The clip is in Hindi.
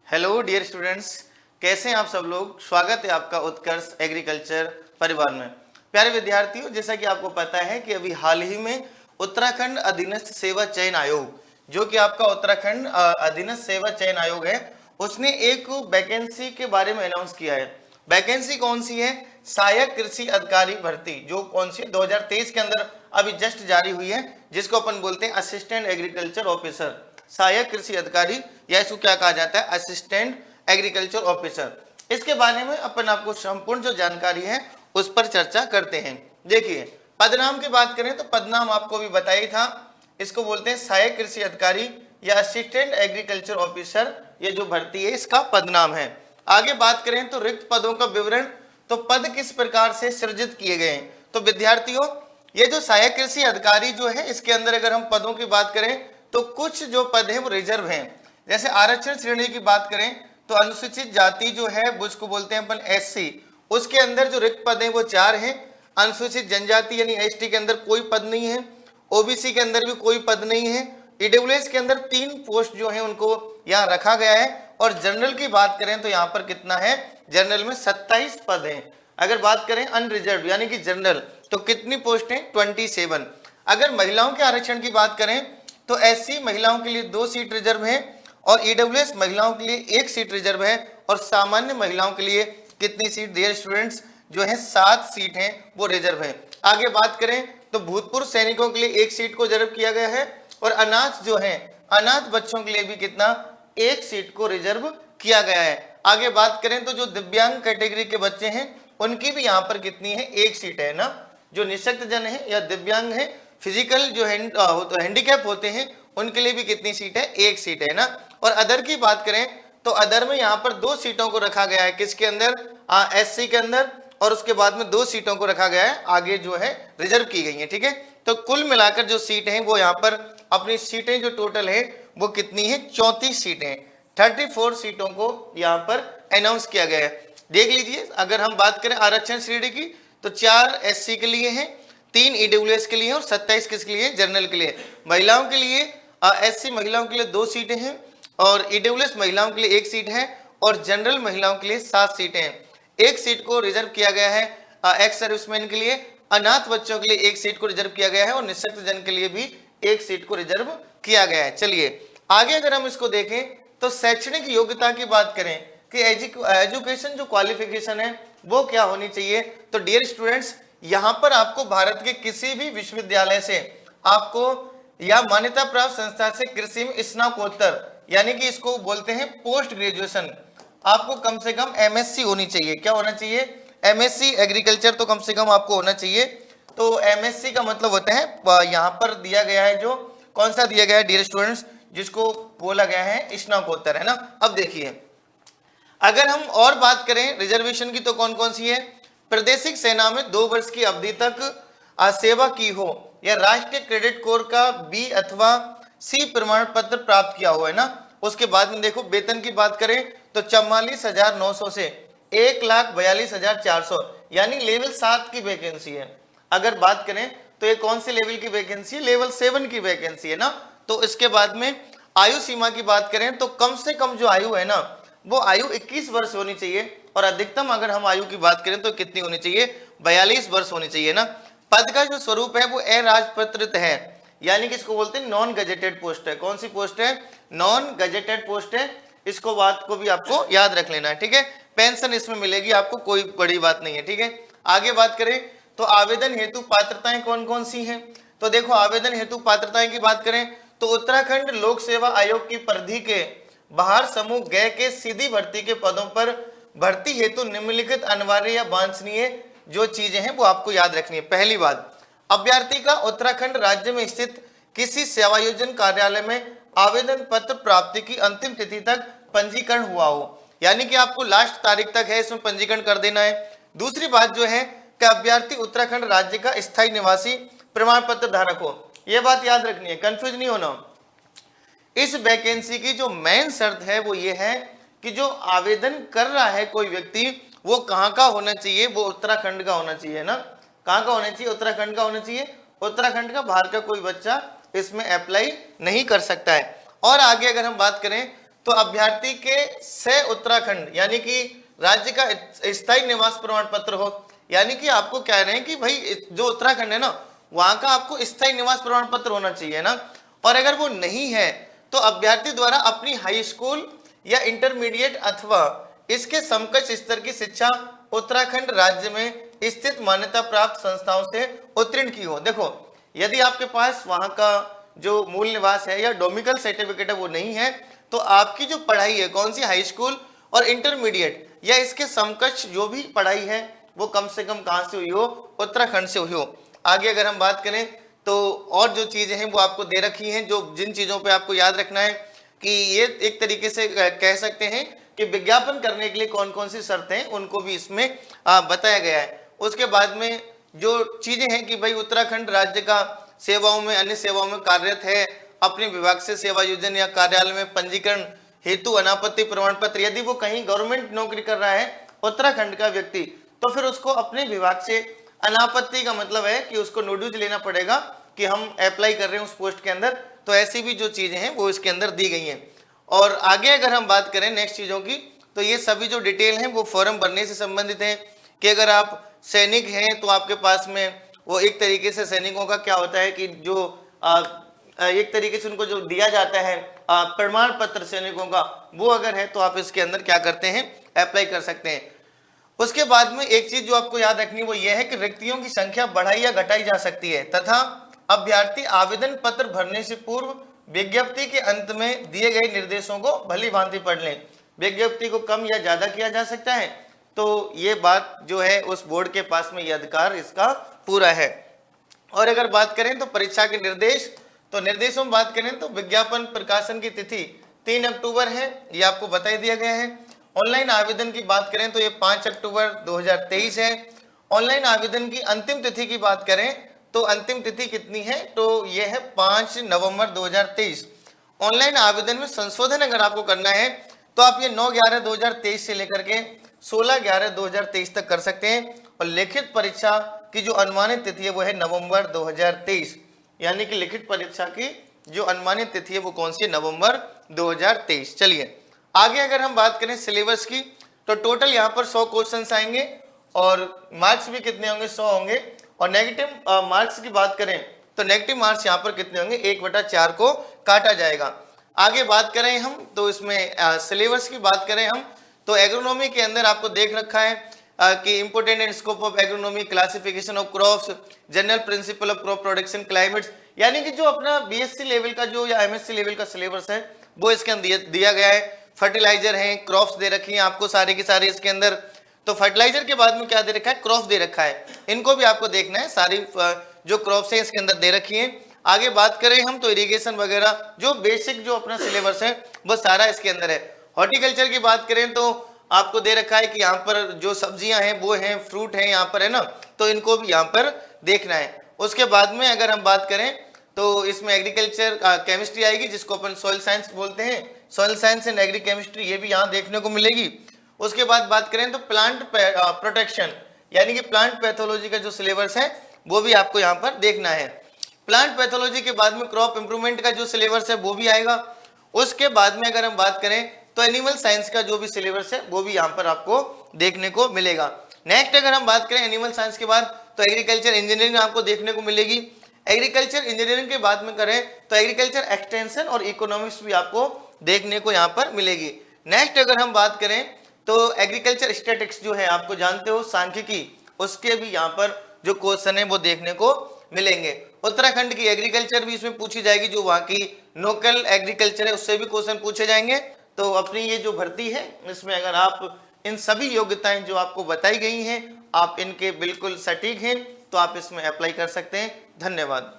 हेलो डियर स्टूडेंट्स, कैसे हैं आप सब लोग। स्वागत है आपका उत्कर्ष एग्रीकल्चर परिवार में। प्यारे विद्यार्थियों, जैसा कि आपको पता है कि अभी हाल ही में उत्तराखंड अधीनस्थ सेवा चयन आयोग, जो कि आपका उत्तराखंड अधीनस्थ सेवा चयन आयोग है, उसने एक वैकेंसी के बारे में अनाउंस किया है। वैकेंसी कौन सी है? सहायक कृषि अधिकारी भर्ती, जो कौन सी 2023 के अंदर अभी जस्ट जारी हुई है, जिसको अपन बोलते हैं असिस्टेंट एग्रीकल्चर ऑफिसर, सहायक कृषि अधिकारी, या इसको क्या कहा जाता है, असिस्टेंट एग्रीकल्चर ऑफिसर। इसके बारे में अपन आपको संपूर्ण जो जानकारी है उस पर चर्चा करते हैं। देखिए, पदनाम की बात करें तो पदनाम आपको भी बताया ही था, इसको बोलते हैं सहायक कृषि अधिकारी या असिस्टेंट एग्रीकल्चर ऑफिसर। ये जो भर्ती है इसका पदनाम है। आगे बात करें तो रिक्त पदों का विवरण, तो पद किस प्रकार से सृजित किए गए हैं। तो विद्यार्थियों, ये जो सहायक कृषि अधिकारी जो है, इसके अंदर अगर हम पदों की बात करें तो कुछ जो पद हैं वो रिजर्व हैं। जैसे आरक्षण श्रेणी की बात करें तो अनुसूचित जाति जो है वो उसको बोलते हैं अपन एससी, उसके अंदर जो रिक्त पद हैं वो 4 हैं। अनुसूचित जनजाति यानी एसटी के अंदर कोई पद नहीं है। ओबीसी के अंदर भी कोई पद नहीं है। ईडब्ल्यूएस के अंदर 3 पोस्ट जो है उनको यहाँ रखा गया है। और जनरल की बात करें तो यहाँ पर कितना है, जनरल में 27 पद हैं। अगर बात करें अनरिजर्व यानी कि जनरल, तो कितनी पोस्ट है, 27। अगर महिलाओं के आरक्षण की बात करें तो एससी महिलाओं के लिए 2 सीट रिजर्व है, और ईडब्ल्यूएस महिलाओं के लिए 1 सीट रिजर्व है, और सामान्य महिलाओं के लिए कितनी सीट डियर स्टूडेंट्स, जो है 7 सीट हैं वो रिजर्व है। आगे बात करें तो भूतपूर्व सैनिकों के लिए 1 सीट को रिजर्व किया गया है, और अनाथ जो है, अनाथ बच्चों के लिए भी कितना, 1 सीट को रिजर्व किया गया है। आगे बात करें तो जो दिव्यांग कैटेगरी के बच्चे हैं उनकी भी यहाँ पर कितनी है, 1 सीट है ना। जो निःशक्त जन है या दिव्यांग है, फिजिकल जो हैंडीकैप होते हैं, उनके लिए भी कितनी सीट है, 1 सीट है ना। और अदर की बात करें तो अदर में यहाँ पर 2 सीटों को रखा गया है, किसके अंदर, एससी के अंदर, और उसके बाद में 2 सीटों को रखा गया है, आगे जो है रिजर्व की गई है। ठीक है, तो कुल मिलाकर जो सीट है वो यहाँ पर अपनी सीटें जो टोटल है वो कितनी है, 34 सीटें, 34 सीटों को यहाँ पर अनाउंस किया गया है। देख लीजिए, अगर हम बात करें आरक्षण श्रेणी की तो 4 एससी के लिए हैं, 3 ईडब्ल्यूएस के लिए और 27 किसके लिए, जनरल के लिए। महिलाओं के लिए एससी महिलाओं के लिए 2 सीटें हैं, और ईडब्ल्यूएस महिलाओं के लिए 1 सीट है, और जनरल महिलाओं के लिए 7 सीटें हैं। 1 सीट को रिजर्व किया गया है एक्स सर्विसमैन के लिए, अनाथ बच्चों के लिए 1 सीट को रिजर्व किया गया है, और निःशक्त जन के लिए भी 1 सीट को रिजर्व किया गया है। चलिए आगे अगर हम इसको देखें तो शैक्षणिक योग्यता की बात करें कि एजुकेशन जो क्वालिफिकेशन है वो क्या होनी चाहिए। तो डियर स्टूडेंट्स, यहाँ पर आपको भारत के किसी भी विश्वविद्यालय से आपको या मान्यता प्राप्त संस्था से कृषि में स्नातकोत्तर यानी कि इसको बोलते हैं पोस्ट ग्रेजुएशन, आपको कम से कम एमएससी होनी चाहिए। क्या होना चाहिए, एमएससी एग्रीकल्चर तो कम से कम आपको होना चाहिए। तो एमएससी का मतलब होता है, यहाँ पर दिया गया है, जो कौन सा दिया गया है डियर स्टूडेंट्स, जिसको बोला गया है स्नातकोत्तर, है ना। अब देखिए, अगर हम और बात करें रिजर्वेशन की तो कौन कौन सी है, प्रादेशिक सेना में 2 वर्ष की अवधि तक सेवा की हो, या राष्ट्रीय क्रेडिट कोर का बी अथवा सी प्रमाण पत्र प्राप्त किया हो, है ना। उसके बाद में देखो, वेतन की बात करें तो 44,900 से 1,42,400 यानी लेवल 7 की वैकेंसी है। अगर बात करें तो ये कौन सी लेवल की वैकेंसी है, लेवल 7 की वैकेंसी है ना। तो इसके बाद में आयु सीमा की बात करें तो कम से कम जो आयु है ना, वो आयु 21 वर्ष होनी चाहिए, और अधिकतम अगर हम आयु की बात करें तो कितनी होनी चाहिए, 42 वर्ष होनी चाहिए ना। पद का जो स्वरूप है वो अराजपत्रित है, यानी कि इसको बोलते हैं नॉन गजेटेड पोस्ट है। कौन सी पोस्ट है, नॉन गजेटेड पोस्ट है। इसको बात को भी आपको याद रख लेना है, ठीक है। पेंशन इसमें मिलेगी आपको, कोई बड़ी बात नहीं है, ठीक है। आगे बात करें तो आवेदन हेतु पात्रताएं कौन कौन सी हैं। तो देखो, आवेदन हेतु पात्रताएं की बात करें तो उत्तराखंड लोक सेवा आयोग की परिधि के बाहर समूह ग के सीधी भर्ती के पदों पर भर्ती हेतु निम्नलिखित अनिवार्य या वांछनीय जो चीजें हैं वो आपको याद रखनी है। पहली बात, अभ्यर्थी का उत्तराखंड राज्य में स्थित किसी सेवायोजन कार्यालय में आवेदन पत्र प्राप्ति की अंतिम तिथि तक पंजीकरण हुआ हो, यानी कि आपको लास्ट तारीख तक है इसमें पंजीकरण कर देना है। दूसरी बात जो है कि अभ्यर्थी उत्तराखंड राज्य का स्थायी निवासी प्रमाण पत्र धारक हो। यह बात याद रखनी है, कंफ्यूज नहीं होना। इस वैकेंसी की जो मेन शर्त है वो ये है कि जो आवेदन कर रहा है कोई व्यक्ति, वो कहाँ का होना चाहिए, वो उत्तराखंड का होना चाहिए ना। कहाँ का होना चाहिए, उत्तराखंड का होना चाहिए। उत्तराखंड का बाहर का कोई बच्चा इसमें अप्लाई नहीं कर सकता है। और आगे अगर हम बात करें तो अभ्यर्थी के से उत्तराखंड यानी कि राज्य का स्थायी निवास प्रमाण पत्र हो, यानी कि आपको कह रहे हैं कि भाई जो उत्तराखंड है ना वहां का आपको स्थायी निवास प्रमाण पत्र होना चाहिए ना, और अगर वो नहीं है तो अभ्यर्थी द्वारा अपनी हाई स्कूल या इंटरमीडिएट अथवा इसके समकक्ष स्तर की शिक्षा उत्तराखंड राज्य में स्थित मान्यता प्राप्त संस्थाओं से उत्तीर्ण की हो। देखो, यदि आपके पास वहां का जो मूल निवास है या डोमिकल सर्टिफिकेट है वो नहीं है, तो आपकी जो पढ़ाई है कौन सी हाई स्कूल और इंटरमीडिएट या इसके समकक्ष जो भी पढ़ाई है वो कम से कम कहां से हुई हो, उत्तराखंड से हुई हो। आगे अगर हम बात करें तो और जो चीजें हैं वो आपको दे रखी हैं, जो जिन चीजों पे आपको याद रखना है कि ये एक तरीके से कह सकते हैं कि विज्ञापन करने के लिए कौन कौन सी शर्तें हैं उनको भी इसमें बताया गया है। उसके बाद में जो चीजें हैं कि भाई उत्तराखंड राज्य का सेवाओं में अन्य सेवाओं में कार्यरत है, अपने विभाग से सेवा योजन या कार्यालय में पंजीकरण हेतु अनापत्ति प्रमाण पत्र, यदि वो कहीं गवर्नमेंट नौकरी कर रहा है उत्तराखंड का व्यक्ति तो फिर उसको अपने विभाग से अनापत्ति का मतलब है कि उसको नोटिस लेना पड़ेगा कि हम अप्लाई कर रहे हैं उस पोस्ट के अंदर। तो ऐसी भी जो चीजें हैं वो इसके अंदर दी गई हैं। और आगे अगर हम बात करें नेक्स्ट चीजों की, तो ये सभी जो डिटेल हैं वो फॉर्म भरने से संबंधित है कि अगर आप सैनिक हैं तो आपके पास में वो एक तरीके से सैनिकों का क्या होता है कि जो एक तरीके से उनको जो दिया जाता है प्रमाण पत्र सैनिकों का, वो अगर है तो आप इसके अंदर क्या करते हैं, अप्लाई कर सकते हैं। उसके बाद में एक चीज जो आपको याद रखनी वो ये है कि रिक्तियों की संख्या बढ़ाई या घटाई जा सकती है तथा अभ्यर्थी आवेदन पत्र भरने से पूर्व विज्ञप्ति के अंत में दिए गए निर्देशों को भली भांति पढ़ लें। विज्ञप्ति को कम या ज्यादा किया जा सकता है, तो ये बात जो है उस बोर्ड के पास में ये अधिकार इसका पूरा है। और अगर बात करें तो परीक्षा के निर्देश, तो निर्देशों में बात करें तो विज्ञापन प्रकाशन की तिथि 3 अक्टूबर है, ये आपको बता दिया गया है। ऑनलाइन आवेदन की बात करें तो ये 5 अक्टूबर 2023 है। ऑनलाइन आवेदन की अंतिम तिथि की बात करें तो अंतिम तिथि कितनी है, तो ये है 5 नवंबर 2023। ऑनलाइन आवेदन में संशोधन अगर आपको करना है तो आप ये 9/11/2023 से लेकर के 16/11/2023 तक कर सकते हैं। और लिखित परीक्षा की जो अनुमानित तिथि है वो है नवंबर 2023, यानी कि लिखित परीक्षा की जो अनुमानित तिथि है वो कौन सी है, नवंबर 2023। चलिए आगे अगर हम बात करें सिलेबस की, तो टोटल यहाँ पर 100 क्वेश्चंस आएंगे और मार्क्स भी कितने होंगे, 100 होंगे। और नेगेटिव मार्क्स की बात करें तो नेगेटिव मार्क्स यहाँ पर कितने होंगे, 1/4 को काटा जाएगा। आगे बात करें हम तो इसमें सिलेबस की बात करें हम तो एग्रोनॉमी के अंदर आपको देख रखा है कि important and scope of agronomy, classification of crops, general principle of crop production, climates, यानी कि जो अपना बीएससी लेवल का जो या एमएससी लेवल का सिलेबस है वो इसके अंदर दिया गया है। फर्टिलाइजर है, क्रॉप्स दे रखी हैं आपको सारे के सारे इसके अंदर। तो फर्टिलाइजर के बाद में क्या दे रखा है, क्रॉप्स दे रखा है, इनको भी आपको देखना है, सारी जो क्रॉप्स है इसके अंदर दे रखी है। आगे बात करें हम तो इरिगेशन वगैरह जो बेसिक जो अपना सिलेबस है वो सारा इसके अंदर है। हॉर्टिकल्चर की बात करें तो आपको दे रखा है कि यहाँ पर जो सब्जियां हैं वो हैं, फ्रूट हैं यहाँ पर है ना, तो इनको भी यहाँ पर देखना है। उसके बाद में अगर हम बात करें तो इसमें एग्रीकल्चर केमिस्ट्री आएगी जिसको अपन सॉइल साइंस बोलते हैं, soil science and agri chemistry, ये भी यहाँ देखने को मिलेगी। उसके बाद बात करें तो प्लांट प्रोटेक्शन यानी कि प्लांट पैथोलॉजी का जो सिलेबस है वो भी आपको यहाँ पर देखना है। प्लांट पैथोलॉजी के बाद में क्रॉप इंप्रूवमेंट का जो सिलेबस है वो भी आएगा। उसके बाद में अगर हम बात करें तो एनिमल साइंस का जो भी सिलेबस है वो भी यहाँ पर आपको देखने को मिलेगा। नेक्स्ट अगर हम बात करें एनिमल साइंस के बाद तो एग्रीकल्चर इंजीनियरिंग आपको देखने को मिलेगी। एग्रीकल्चर इंजीनियरिंग के बाद में करें तो एग्रीकल्चर एक्सटेंशन और इकोनॉमिक्स भी आपको देखने को यहाँ पर मिलेगी। नेक्स्ट अगर हम बात करें तो एग्रीकल्चर स्टैटिस्टिक्स जो है आपको जानते हो सांख्यिकी, उसके भी यहाँ पर जो क्वेश्चन है वो देखने को मिलेंगे। उत्तराखंड की एग्रीकल्चर भी इसमें पूछी जाएगी, जो वहाँ की लोकल एग्रीकल्चर है उससे भी क्वेश्चन पूछे जाएंगे। तो अपनी ये जो भर्ती है इसमें अगर आप इन सभी योग्यताएं जो आपको बताई गई हैं आप इनके बिल्कुल सटीक हैं तो आप इसमें अप्लाई कर सकते हैं। धन्यवाद।